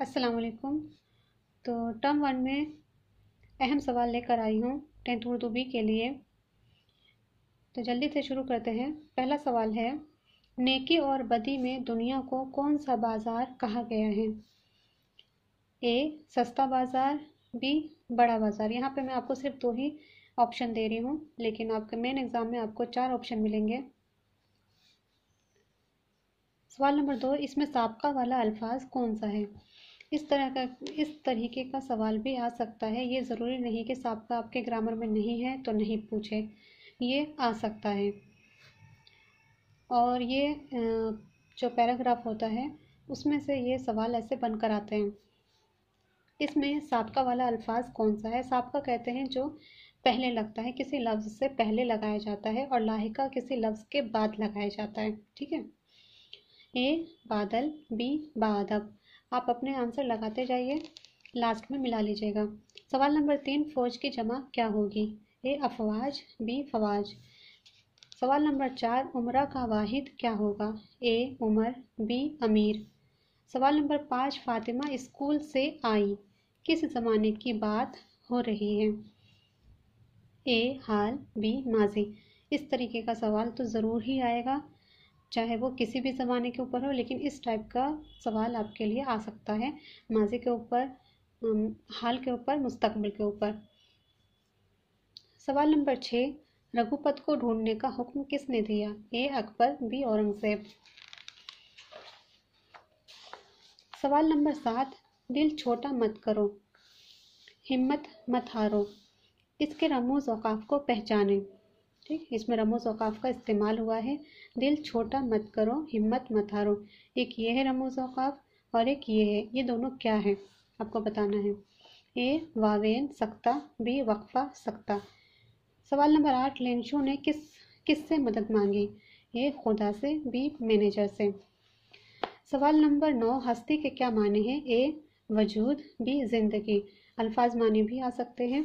अस्सलाम वालेकुम। तो टर्म 1 में अहम सवाल लेकर आई हूँ 10th उर्दू बी के लिए। तो जल्दी से शुरू करते हैं। पहला सवाल है, नेकी और बदी में दुनिया को कौन सा बाज़ार कहा गया है? ए सस्ता बाज़ार, बी बड़ा बाज़ार। यहाँ पे मैं आपको सिर्फ 2 ही ऑप्शन दे रही हूँ, लेकिन आपके मेन एग्ज़ाम में आपको 4 ऑप्शन मिलेंगे। सवाल नंबर 2, इसमें साबका वाला अल्फाज कौन सा है? इस तरीके का सवाल भी आ सकता है। ये ज़रूरी नहीं कि साबका आपके ग्रामर में नहीं है तो नहीं पूछे, ये आ सकता है। और ये जो पैराग्राफ होता है उसमें से ये सवाल ऐसे बनकर आते हैं। इसमें साबका वाला अल्फाज कौन सा है? साबका कहते हैं जो पहले लगता है, किसी लफ्ज़ से पहले लगाया जाता है, और लाहिका किसी लफ्ज़ के बाद लगाया जाता है। ठीक है। ए बादल, बी बाअदब। आप अपने आंसर लगाते जाइए, लास्ट में मिला लीजिएगा। सवाल नंबर 3, फौज की जमा क्या होगी? ए अफवाज, बी फवाज। सवाल नंबर 4, उमरा का वाहिद क्या होगा? ए उमर, बी अमीर। सवाल नंबर 5, फातिमा स्कूल से आई, किस ज़माने की बात हो रही है? ए हाल, बी माजी। इस तरीके का सवाल तो ज़रूर ही आएगा, चाहे वो किसी भी ज़माने के ऊपर हो, लेकिन इस टाइप का सवाल आपके लिए आ सकता है। माजी के ऊपर, हाल के ऊपर, मुस्तकबिल के ऊपर। सवाल नंबर 6, रघुपत को ढूंढने का हुक्म किसने दिया? ए अकबर, बी औरंगजेब। सवाल नंबर 7, दिल छोटा मत करो, हिम्मत मत हारो, इसके रमूज़ औक़ाफ़ को पहचाने। ठीक, इसमें रमूज़ औक़ाफ़ का इस्तेमाल हुआ है। दिल छोटा मत करो, हिम्मत मत हारो। एक ये है रमूज़ औक़ाफ़ और एक ये है। ये दोनों क्या है आपको बताना है। ए वावेन सख्ता, बी वक्फ़ा सख्ता। सवाल नंबर 8, लेंशो ने किससे मदद मांगी? ए खुदा से, बी मैनेजर से। सवाल नंबर 9, हस्ती के क्या माने हैं? ए वजूद, बी ज़िंदगी। अल्फाज माने भी आ सकते हैं।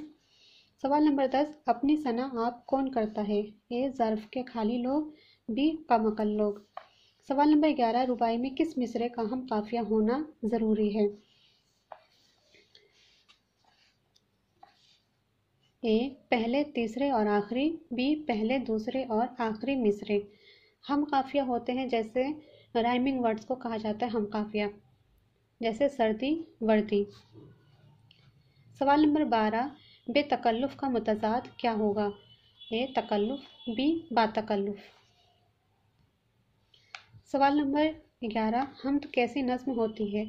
सवाल नंबर 10, अपनी सना आप कौन करता है? ए ज़र्फ़ के खाली लोग, बी कमअक़ल लोग। सवाल नंबर 11, रुबाई में किस मिसरे का हम काफ़िया होना ज़रूरी है? ए पहले तीसरे और आखिरी, बी पहले दूसरे और आखिरी मिसरे। हम काफ़िया होते हैं, जैसे राइमिंग वर्ड्स को कहा जाता है हम काफ़िया, जैसे सर्दी वर्दी। सवाल नंबर 12, बेतकल्लुफ़ का मुतज़ाद क्या होगा? ए तकल्लुफ़, बी बातकल्लुफ़। सवाल नंबर 11, हम्द कैसी नज़्म होती है?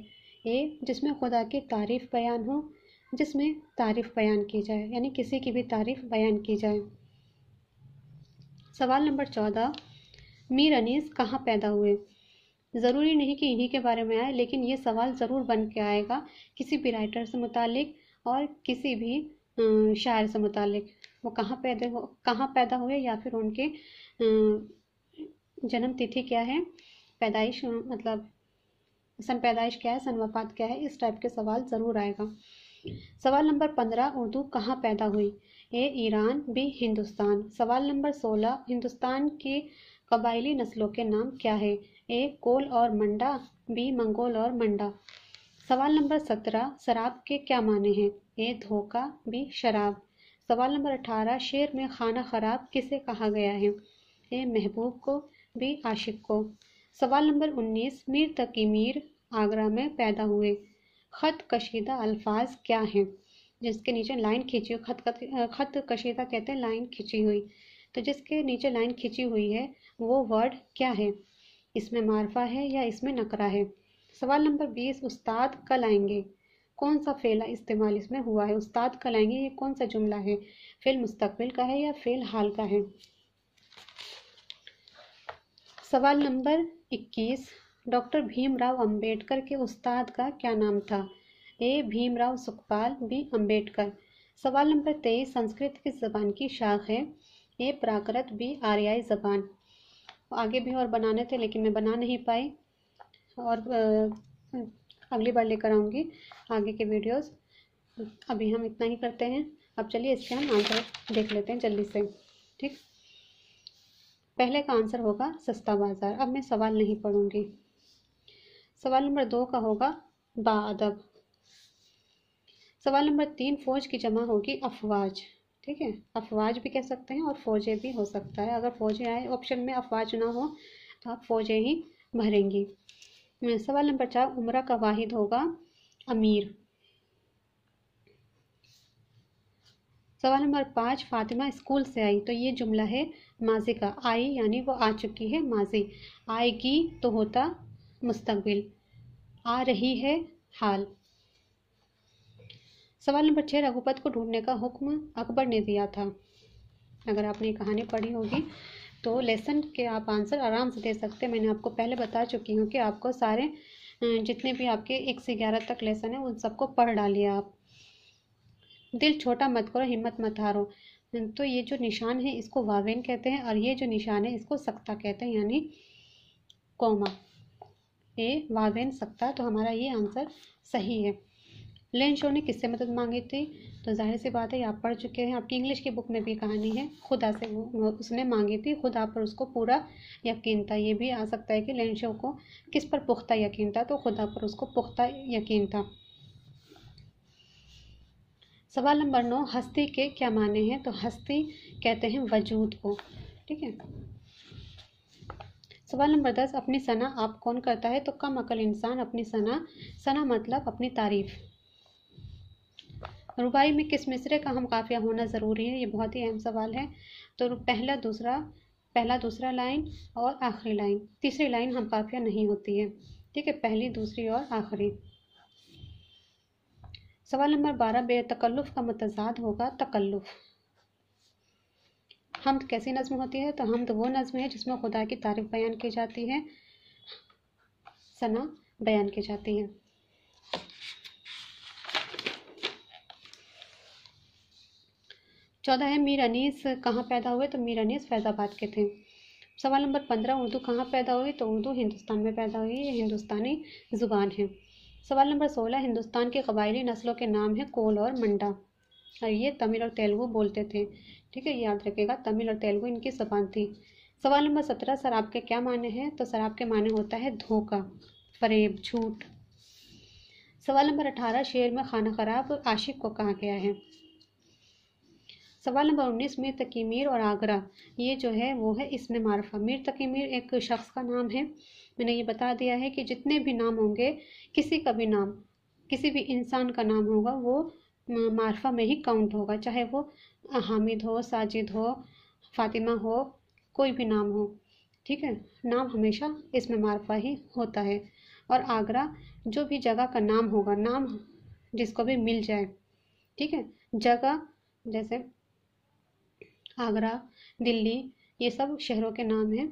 ए जिसमें खुदा की तारीफ़ बयान हो, जिसमें तारीफ़ बयान की जाए, यानी किसी की भी तारीफ़ बयान की जाए। सवाल नंबर 14, मीर अनीस कहाँ पैदा हुए? ज़रूरी नहीं कि इन्हीं के बारे में आए, लेकिन ये सवाल ज़रूर बन के आएगा किसी भी राइटर से मुतालिक और किसी भी शायर से मुतालिक। वो कहाँ पैदा हुए, या फिर उनके जन्म तिथि क्या है, पैदाइश मतलब सन पैदाइश क्या है, सन वफात क्या है। इस टाइप के सवाल ज़रूर आएगा। सवाल नंबर 15, उर्दू कहाँ पैदा हुई? ए ईरान, बी हिंदुस्तान। सवाल नंबर 16, हिंदुस्तान की कबायली नस्लों के नाम क्या है? ए कोल और मंडा, बी मंगोल और मंडा। सवाल नंबर 17, शराब के क्या माने हैं? ए धोखा, बी शराब। सवाल नंबर 18, शेर में खाना खराब किसे कहा गया है? ए महबूब को, बी आशिक को। सवाल नंबर 19, मीर तकी मीर आगरा में पैदा हुए। खत कशीदा अल्फाज क्या हैं? जिसके नीचे लाइन खींची हुई, खत कशीदा कहते हैं लाइन खींची हुई। तो जिसके नीचे लाइन खींची हुई है वो वर्ड क्या है? इसमें मारफा है या इसमें नकरा है? सवाल नंबर 20, उस्ताद कल आएंगे, कौन सा फेल इस्तेमाल इसमें हुआ है? उस्ताद कल आएंगे, ये कौन सा जुमला है? फेल मुस्तकबिल का है या फेल हाल का है? सवाल नंबर 21, डॉक्टर भीमराव अंबेडकर के उस्ताद का क्या नाम था? ए भीमराव सुखपाल, बी अंबेडकर। सवाल नंबर 23, संस्कृत किस जबान की शाख है? ए प्राकृत, बी आर्याई जबान। आगे भी और बनाने थे, लेकिन मैं बना नहीं पाई, और अगली बार लेकर आऊँगी आगे के वीडियोस। अभी हम इतना ही करते हैं। अब चलिए इसके हम आंसर देख लेते हैं जल्दी से। ठीक, पहले का आंसर होगा सस्ता बाजार। अब मैं सवाल नहीं पढ़ूंगी। सवाल नंबर 2 का होगा, बाअदब। सवाल नंबर 3, फौज की जमा होगी अफवाज। ठीक है, अफवाज भी कह सकते हैं और फौजें भी हो सकता है। अगर फौजें आए ऑप्शन में, अफवाज ना हो तो आप फौजें ही भरेंगी। सवाल नंबर 4, उम्रा का वाहिद होगा अमीर। सवाल नंबर 5, फातिमा स्कूल से आई, तो ये जुमला है माजी का। आई यानी वो आ चुकी है, माजी। आएगी तो होता मुस्तकबिल। आ रही है हाल। सवाल नंबर 6, रघुपत को ढूंढने का हुक्म अकबर ने दिया था। अगर आपने कहानी पढ़ी होगी तो लेसन के आप आंसर आराम से दे सकते हैं। मैंने आपको पहले बता चुकी हूँ कि आपको सारे जितने भी आपके 1 से 11 तक लेसन है उन सबको पढ़ डालिए आप। दिल छोटा मत करो, हिम्मत मत हारो। तो ये जो निशान है इसको वावेन कहते हैं और ये जो निशान है इसको सक्ता कहते हैं, यानी कौमा। ये वावेन सक्ता, तो हमारा ये आंसर सही है। लेन शो ने किससे मदद मांगी थी, तो जाहिर सी बात है आप पढ़ चुके हैं, आपकी इंग्लिश की बुक में भी कहानी है। खुदा से वो उसने मांगी थी, खुदा पर उसको पूरा यकीन था। ये भी आ सकता है कि लेन शो को किस पर पुख्ता यकीन था, तो खुदा पर उसको पुख्ता यकीन था। सवाल नंबर 9, हस्ती के क्या माने हैं, तो हस्ती कहते हैं वजूद को। ठीक है। सवाल नंबर 10, अपनी सना आप कौन करता है, तो कम अकल इंसान अपनी सना। सना मतलब अपनी तारीफ। रुबाई में किस मिसरे का हम काफिया होना ज़रूरी है, ये बहुत ही अहम सवाल है। तो पहला दूसरा लाइन और आखिरी लाइन, तीसरी लाइन हम काफिया नहीं होती है। ठीक है, पहली दूसरी और आखिरी। सवाल नंबर 12, बेतकल्लुफ़ का मुतज़ाद होगा तकल्लुफ़। हम्द कैसी नज़्म होती है, तो हम्द वो नज़्म है जिसमें खुदा की तारीफ बयान की जाती है, सना बयान की जाती है। चौदह है, मीर अनीस कहाँ पैदा हुए, तो मीर अनीस फैज़ाबाद के थे। सवाल नंबर 15, उर्दू कहाँ पैदा हुई, तो उर्दू हिंदुस्तान में पैदा हुई, ये हिंदुस्तानी ज़ुबान है। सवाल नंबर 16, हिंदुस्तान की कबायली नस्लों के नाम हैं कोल और मंडा, और ये तमिल और तेलुगु बोलते थे। ठीक है, याद रखिएगा, तमिल और तेलुगु इनकी ज़बान थी। सवाल नंबर 17, शराब के क्या माने हैं, तो शराब के माने होता है धोखा, फरेब, झूठ। सवाल नंबर 18, शेर में खाना खराब आशिक को कहा गया है। सवाल नंबर 19, मीर तकी मीर और आगरा, ये जो है वो है इसमें मारफा। मीर तकी मीर एक शख्स का नाम है। मैंने ये बता दिया है कि जितने भी नाम होंगे, किसी का भी नाम, किसी भी इंसान का नाम होगा वो मारफा में ही काउंट होगा, चाहे वो हामिद हो, साजिद हो, फातिमा हो, कोई भी नाम हो। ठीक है, नाम हमेशा इसमें मारफा ही होता है। और आगरा जो भी जगह का नाम होगा, नाम जिसको भी मिल जाए। ठीक है, जगह जैसे आगरा, दिल्ली, ये सब शहरों के नाम हैं,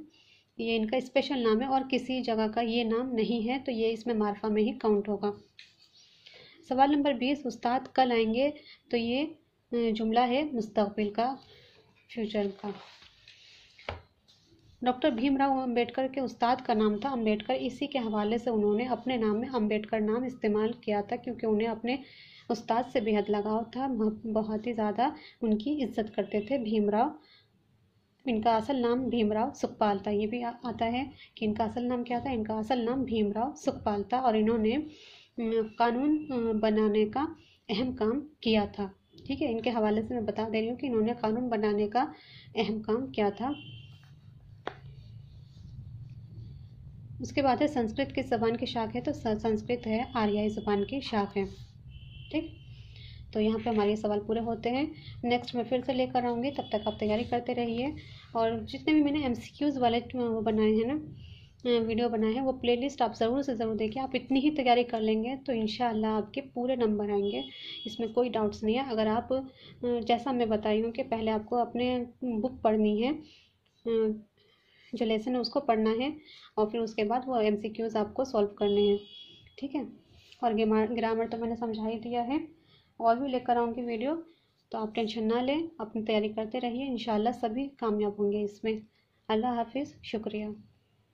ये इनका स्पेशल नाम है, और किसी जगह का ये नाम नहीं है, तो ये इसमें मारफा में ही काउंट होगा। सवाल नंबर 20, उस्ताद कल आएंगे, तो ये जुमला है मुस्तकबिल का, फ्यूचर का। डॉक्टर भीमराव अम्बेडकर के उस्ताद का नाम था अम्बेडकर, इसी के हवाले से उन्होंने अपने नाम में अम्बेडकर नाम इस्तेमाल किया था, क्योंकि उन्हें अपने उस्ताद से बेहद लगाव था, बहुत ही ज़्यादा उनकी इज्जत करते थे भीमराव। इनका असल नाम भीमराव सुखपाल था, ये भी आता है कि इनका असल नाम क्या था, इनका असल नाम भीमराव सुखपाल था, और इन्होंने कानून बनाने का अहम काम किया था। ठीक है, इनके हवाले से मैं बता दे रही हूँ कि इन्होंने कानून बनाने का अहम काम किया था। उसके बाद है संस्कृत किस ज़बान की शाख है, तो संस्कृत है आर्याई ज़बान की शाख है। ठीक, तो यहाँ पे हमारे सवाल पूरे होते हैं। नेक्स्ट मैं फिर से लेकर आऊँगी, तब तक आप तैयारी करते रहिए। और जितने भी मैंने MCQs वाले वो बनाए हैं ना, वीडियो बनाए हैं, वो प्लेलिस्ट आप ज़रूर से ज़रूर देखिए। आप इतनी ही तैयारी कर लेंगे तो इंशाल्लाह आपके पूरे नंबर आएंगे, इसमें कोई डाउट्स नहीं है। अगर आप जैसा मैं बताई हूँ कि पहले आपको अपने बुक पढ़नी है, जो लेसन है उसको पढ़ना है, और फिर उसके बाद वो MCQs आपको सॉल्व करने हैं। ठीक है, और ग्रामर तो मैंने समझा ही दिया है, और भी लेकर आऊँगी वीडियो, तो आप टेंशन ना लें, अपनी तैयारी करते रहिए, इंशाल्लाह सभी कामयाब होंगे इसमें। अल्लाह हाफिज़, शुक्रिया।